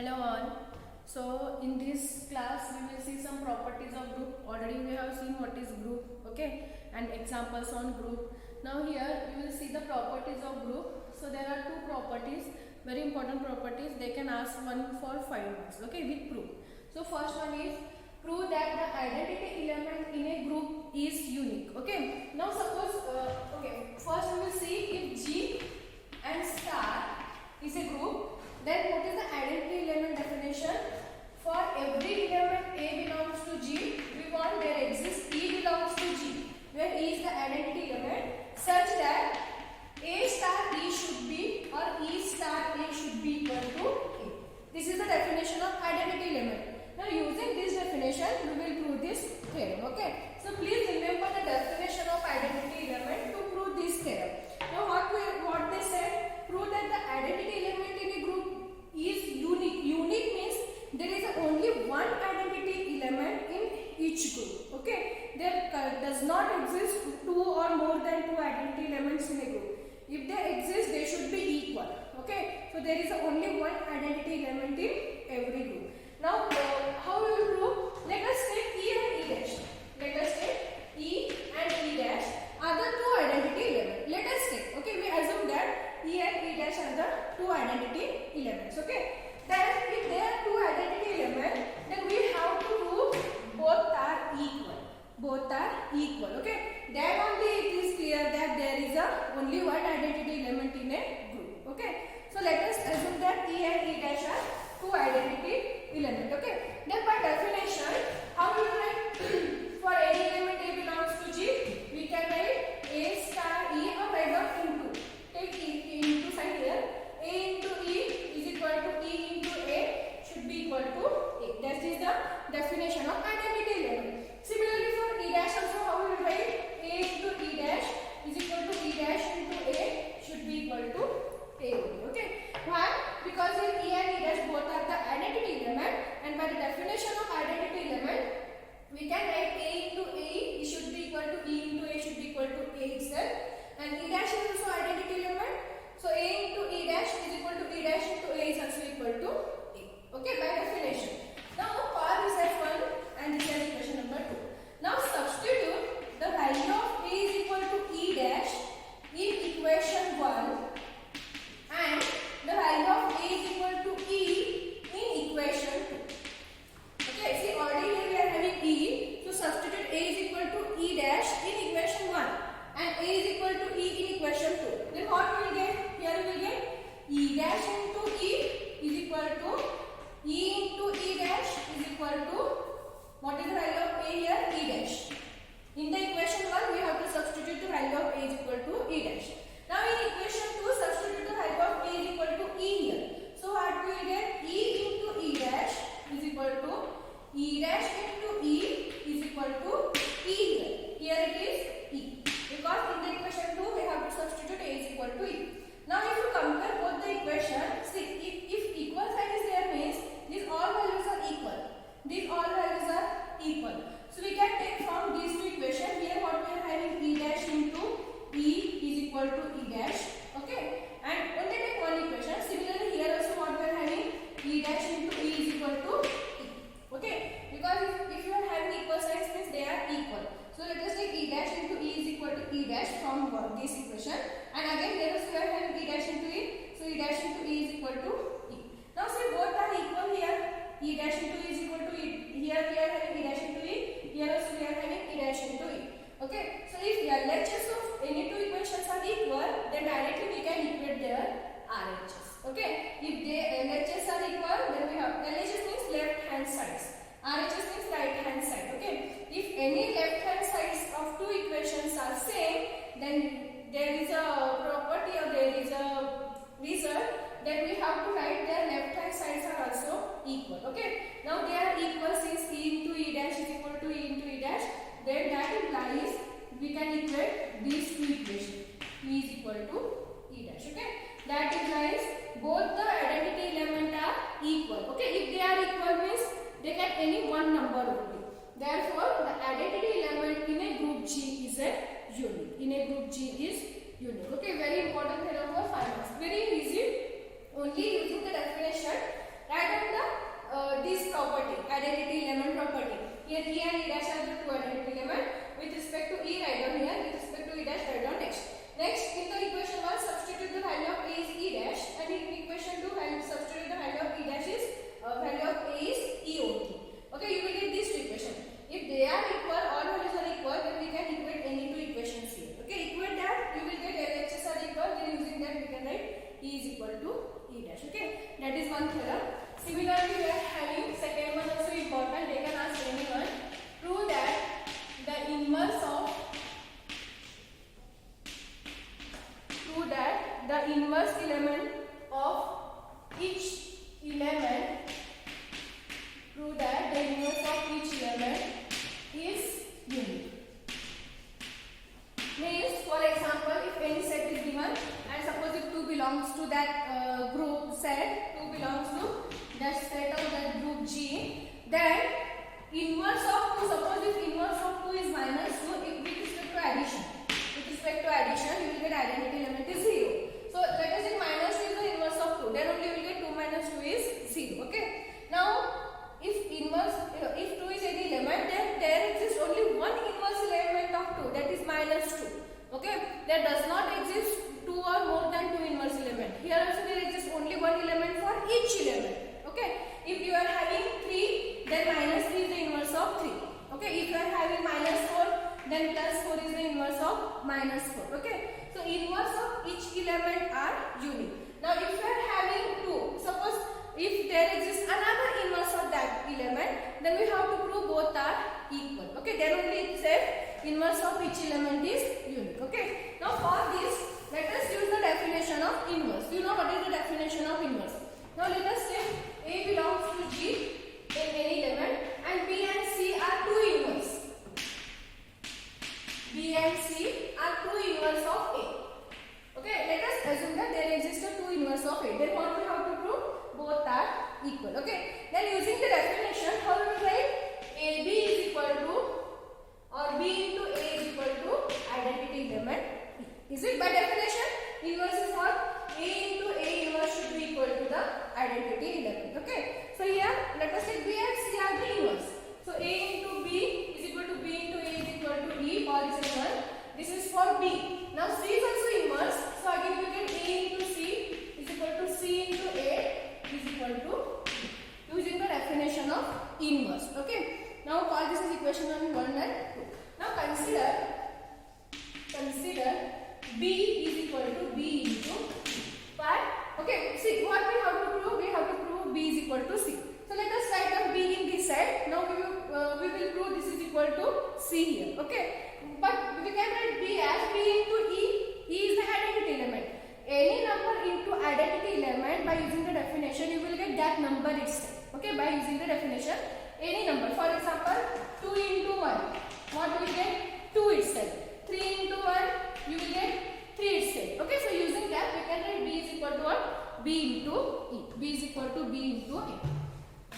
Hello all. So in this class we will see some properties of group. Already we have seen what is group, okay, and examples on group. Now here we will see the properties of group. So there are two properties, very important properties. They can ask one for 5 marks, okay, with proof. So first one is prove that the identity element in a group is unique, okay. Now suppose, first we will see if G and star is a group, then what is the identity element definition? For every element A belongs to G, we want there exists E belongs to G, where E is the identity element, such that A star E should be or E star A should be equal to A. This is the definition of identity element. Now using this definition, we will prove this theorem. Okay. So please remember the definition of identity element to prove this theorem. Now what they said, prove that the identity element in a group is unique. Unique means there is only one identity element in each group. Okay. There does not exist two or more than two identity elements in a group. If they exist, they should be equal. Okay. So there is only one identity element in every group. Now, how we will prove? Let us take E and E dash. Let us take E and E dash are the two identity elements. Let us take, okay, we assume that E and E dash are the two identity elements, okay. Then, if they are two identity elements, then we have to prove both are equal. Both are equal, okay. Then only it is clear that there is only one identity element in a group, okay. So, let us assume that E and E dash are two identity element, okay. Then by definition, how we will write? For any element A belongs to G, we can write A star E or write down into. Take E into sign here. A into E is equal to E into A should be equal to A. That is the definition of identity element. Similarly for E dash also, how we will write? A into E dash is equal to E dash into A should be equal to A only, okay. Why? Because in E and E dash both are the identity element, and by the definition of identity element, we can write A into A should be equal to E into A should be equal to A itself, and E dash is also identity element. So A into E dash is equal to E dash into A is also equal to A. Okay, by definition. Now call this as 1 and this is equation number 2. Now substitute the value of A is equal to E dash in equation 1 and the value of A is equal to E in equation 2. Okay, see already here we are having E. So substitute A is equal to E dash in equation 1 and A is equal to E in equation 2. Then what we will get? Here we will get E dash into E is equal to E into E dash is equal to, what is the value of A here? E dash. In the equation 1 we have to substitute the value of A is equal to E dash. Now in equation 2 substitute the value of A is equal to E here. So what we will get? E into E dash is equal to E dash into E is equal to E here. Here it is E. Because in the equation 2 we have to substitute A is equal to E. Now if you compare both the equations, see if equal sign is there means these all values are equal. These all values are equal. So we can take from these two equations. Here what we are having E dash into E is equal to E dash. Okay. And only take one equation. Similarly here also what we are having E dash into E is equal to E. Okay. Because if you are having equal signs means they are equal. So let us take E dash into E is equal to E dash from this equation. And again here also we are having E dash into E. So E dash into E is equal to E. Now see both are equal here. E dash into E is equal to E. Here we are having E dash into E. Here also we are having E dash into E. Okay. So if LHS of any two equations are equal, then directly we can equate their RHS. Okay. If they LHS are equal, then we have LHS means left hand sides. RHS means right hand side. Okay. If any left hand sides of two equations are same, then there is a property or there is a result that we have to write their left hand sides are also equal. Okay. Now they are equal since E into E dash is equal to E into E dash. Then that implies we can equate these two equations. E is equal to E dash. Okay. That implies both the identity element are equal. Okay. If they are equal means they get any one number only. Therefore, the identity element in a group G is a unique. In a group G is unique. Okay. Very important theorem for 5 marks. Very easy. Only using the definition, write down the Then E and E dash are the two identity element. With respect to E, write down here. With respect to E dash, write down next. Next, in the equation 1, substitute the value of A is E dash, and in equation 2, substitute the value of E dash is value of A is EOT. Okay, you will get these two equations. If they are equal, all values are equal, then we can equate any two equations here. Okay, equate that, you will get LHS are equal. Then using that, we can write E is equal to E dash. Okay, that is one theorem. Similarly, we are having second one also important. They can ask anyone. Prove that the inverse of element of each element is unique. Means, for example, if any set is given and suppose if 2 belongs to that group set, 2 belongs to that set of that group G, then inverse of 2, suppose if inverse of 2 is minus 2, if with respect to addition, you will get identity element is 0. So let us say minus 2 is the inverse of 2, then only you will get 2 minus 2 is 0. Okay. Now if 2 is any element, then there exists only one inverse element of 2, that is minus 2. Okay. There does not exist 2 or more than 2 inverse element. Here also there exists only one element for each element. Okay. If you are having 3, then minus 3 is the inverse of 3. Okay. If you are having minus 4, then plus 4 is the inverse of minus 4. Okay. So inverse of each element are unique. Now if you are having 2, suppose if there exists another inverse of that element, then we have to prove both are equal. Okay. Then only it says inverse of each element is unique. Okay. Now for this, let us use the definition of inverse. You know what is the definition of inverse. Now let us say A belongs to G in any element and B and C are two inverse. B and C are two inverse of A. Okay, let us assume that there exists a two inverse of A. Then what we have to prove? Both are equal. Okay. Then using the definition, how we will write? AB is equal to or B into A is equal to identity element E. Is it by definition? Inverse is what? A into A inverse should be equal to the identity element. Okay. So here let us take B and C are the inverse. So A into B is equal to B into A is equal to E, or is equal. This is for B. Now C is also inverse. So again we get A into C is equal to C into A is equal to using the definition of inverse. Okay. Now call this is equation 1 and 2. Now consider B is equal to B into pi. Okay. See what we have to prove. We have to prove B is equal to C. So let us write down B in this side. Now we will prove this is equal to C here. Okay. But we can write B as B into E. E is the identity element. Any number into identity element, by using the definition you will get that number itself. Okay. By using the definition, any number. For example, 2 into 1. What will you get? 2 itself. 3 into 1. You will get 3 itself. Okay. So using that we can write B is equal to what? B into E. B is equal to B into E.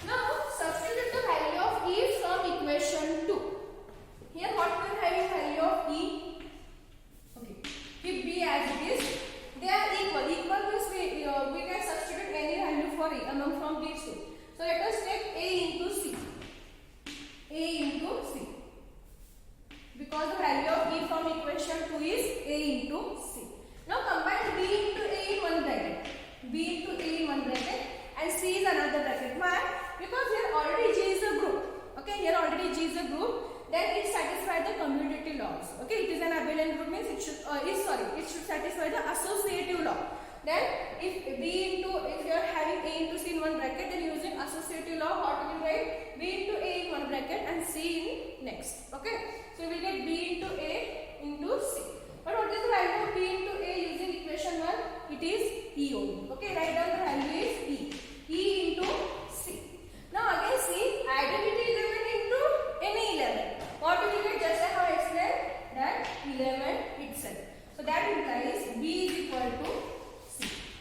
Now substitute the value of E from equation 2. Here what we are having value of E. Okay. Keep B as it is. They are equal. Equal means we can substitute any value for E among from these two. So let us take A into C. A into C. Because the value of E from equation 2 is A into C. Now combine B into A in one bracket. B into A in one bracket and C is another bracket. Why? Because here already G is a group. Okay, here already G is a group. Then it satisfies the commutative laws. Okay, it is an abelian group means it should satisfy the associative law. Then if you are having A into C in one bracket, then using associative law, what we will write? B into A in one bracket and C in next. Okay, so we will get B into A into C. But what is the value of B into A using equation 1? It is E only. Okay, write down the value is E. E into C. Now again see identity element into any element. What we will get? Just I have explained that element itself. So that implies B is equal to C.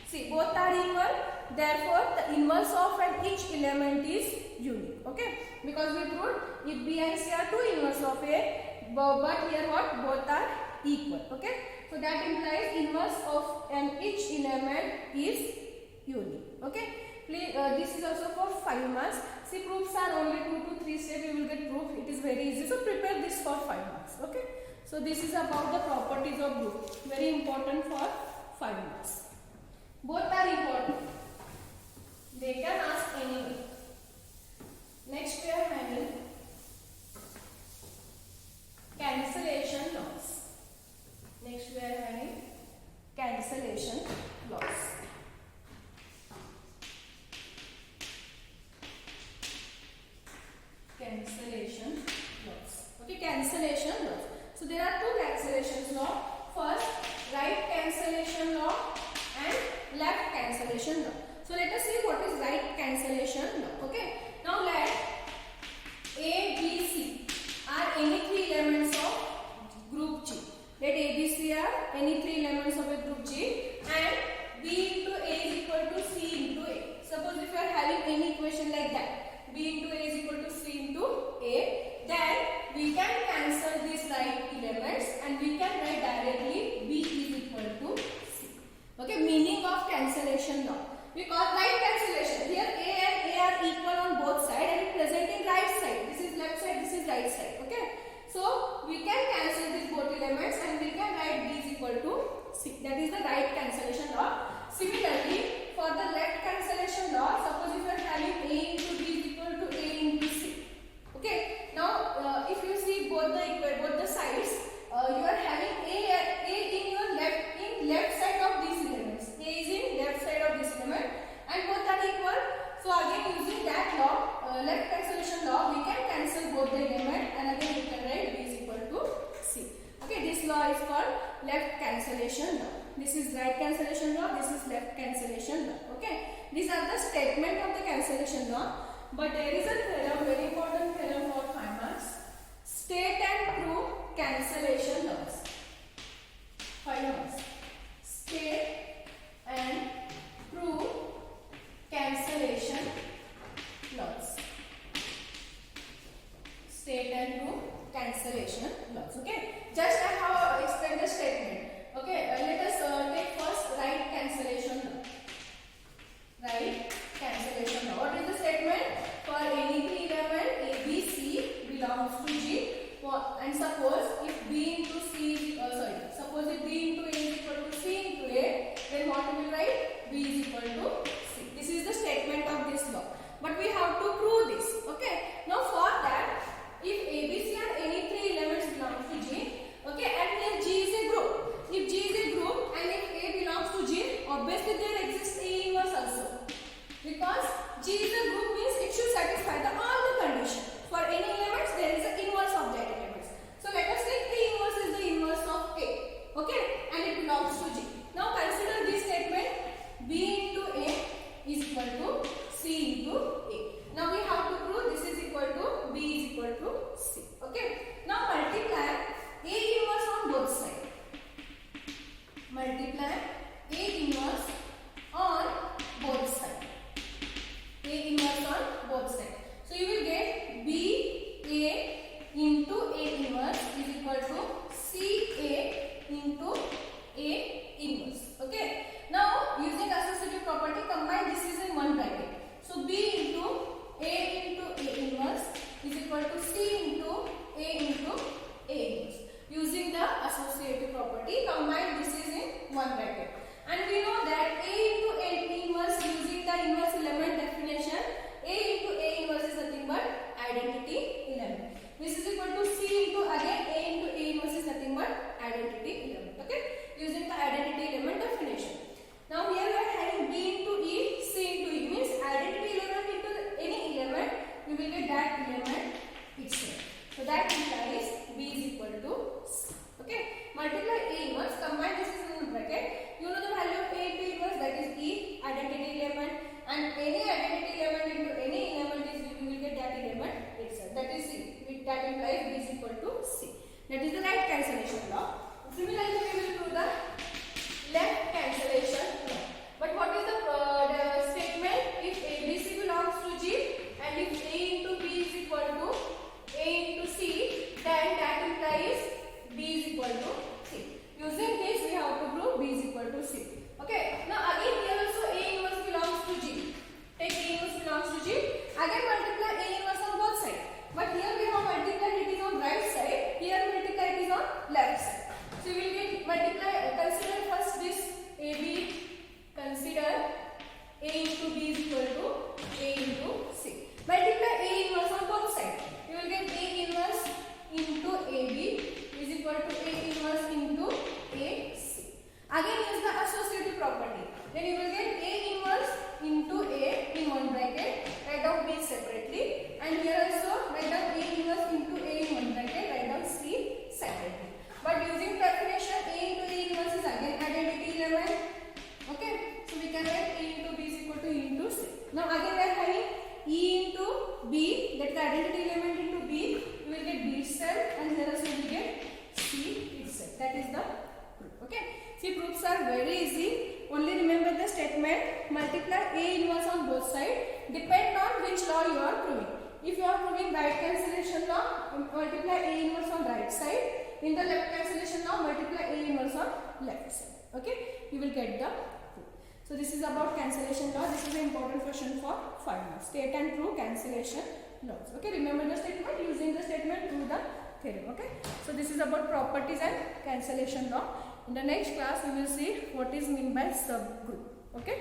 See, both are equal. Therefore, the inverse of each element is unique. Okay, because we proved if B and C are two inverse of A, but here what? Both are equal. Okay, so that implies inverse of each element is unique. Okay. Please, this is also for 5 marks. See, proofs are only 2 to 3 steps. You will get proof. It is very easy. So prepare this for 5 marks. Okay. So this is about the properties of group. Very important for 5 marks. Both are important. They can ask anyone. Next we are having cancellation loss. Next we are having cancellation loss. Cancellation loss. Okay, cancellation loss. So there are two cancellation law. First, right cancellation law and left cancellation law. So let us see what is right cancellation law. Okay. Now let A, B, C are any three elements of group G. Let A, B, C are any three elements of a group G and B into A is equal to C into A. Suppose if you are having any equation like that, B into A is equal to C into A, then we can cancel these right elements and we can write directly B is equal to C. Okay, meaning of cancellation law. Because right cancellation, here A and A are equal on both sides and it present in right side. This is left side, this is right side. Okay. So we can cancel these both elements and we can write B is equal to C. That is the right cancellation law. Similarly, for the left cancellation law, suppose if you are having A into B is equal to A into C. Okay. Now, if you see both the sides, you are having A in your left side of these elements. A is in left side of this element and both are equal. So again using that law, left cancellation law, we can cancel both the element and again we can write B is equal to C. Okay, this law is called left cancellation law. This is right cancellation law, this is left cancellation law. Okay, these are the statement of the cancellation law. But there is a theorem, very important theorem for 5 marks. State and prove cancellation laws. 5 marks. State and prove cancellation laws. State and prove cancellation laws. Okay. Just I have explained the statement. Okay. Let us take first right cancellation law. Right cancellation law. What is the statement? For any three element A, B, C belongs to G. And suppose if B into C, suppose if B into A is equal to C into A, then what we will write? B is equal to C. This is the statement of this law. But we have to prove this. Okay. Now for that, if A, B, C are any three elements belongs to G, okay, and here G is a group. If G is a group and if A belongs to G, obviously there exists A inverse also. Because G is a group means it should satisfy all the conditions. For any elements, there is an inverse of that elements. So let us take A inverse is the inverse of A. Okay, and it belongs to G. Now consider this statement: B into A is equal to C into A. Now we have to prove this is equal to B is equal to C. Okay. Now multiply A inverse on both sides. Multiply A inverse on both sides. A inverse on both sides. So you will get B A into A inverse is equal to C A into A inverse. Okay. Now using associative property, combine this is in one bracket. So B into A inverse is equal to C into A inverse. Using the associative property, combine this is in one bracket. And we know that A into A inverse using the inverse element definition, A into A inverse is nothing but identity element. This is equal to C into again A into A inverse is nothing but identity element. Okay, using the identity element definition. Now here we are having B into E, C into E means identity element into any element, we will get that element itself. So that implies B is equal to C. Okay, multiply A inverse, combine this is in bracket. You know the value of A into inverse, that is E, identity element, and any identity element into any element is you will get that element itself. That is C. That implies B is equal to C. That is the right cancellation law. Similarly, we will prove the left cancellation law. But what is the statement? If ABC belongs to G and if A into B is equal to A into C, again multiply A inverse on both sides. But here we have multiplied it is on right side. Here multiply it is on left side. So we will get multiply. Consider first this AB. Consider A into B is equal to A into C. Multiply A inverse on both sides. You will get A inverse into AB is equal to A inverse into AC. Again use the associative property. Then you will get A inverse into A in one bracket. Write down B separately. And here also write down A inverse into A in one bracket. Write down C separately. But using definition, A into A inverse is again identity element. Okay. So we can write A into B is equal to E into C. Now again we are having E into B, that is the identity element into B, you will get B itself, and here also you will get C itself. That is the proof. Okay. See, proofs are very easy. Only remember the statement, multiply A inverse on both sides, depend on which law you are proving. If you are proving right cancellation law, multiply A inverse on right side. In the left cancellation law, multiply A inverse on left side. Okay. You will get the proof. So this is about cancellation law. This is an important question for 5 marks. State and prove cancellation laws. Okay, remember the statement, using the statement, prove the theorem. Okay, so this is about properties and cancellation law. In the next class, we will see what is meant by subgroup. Okay.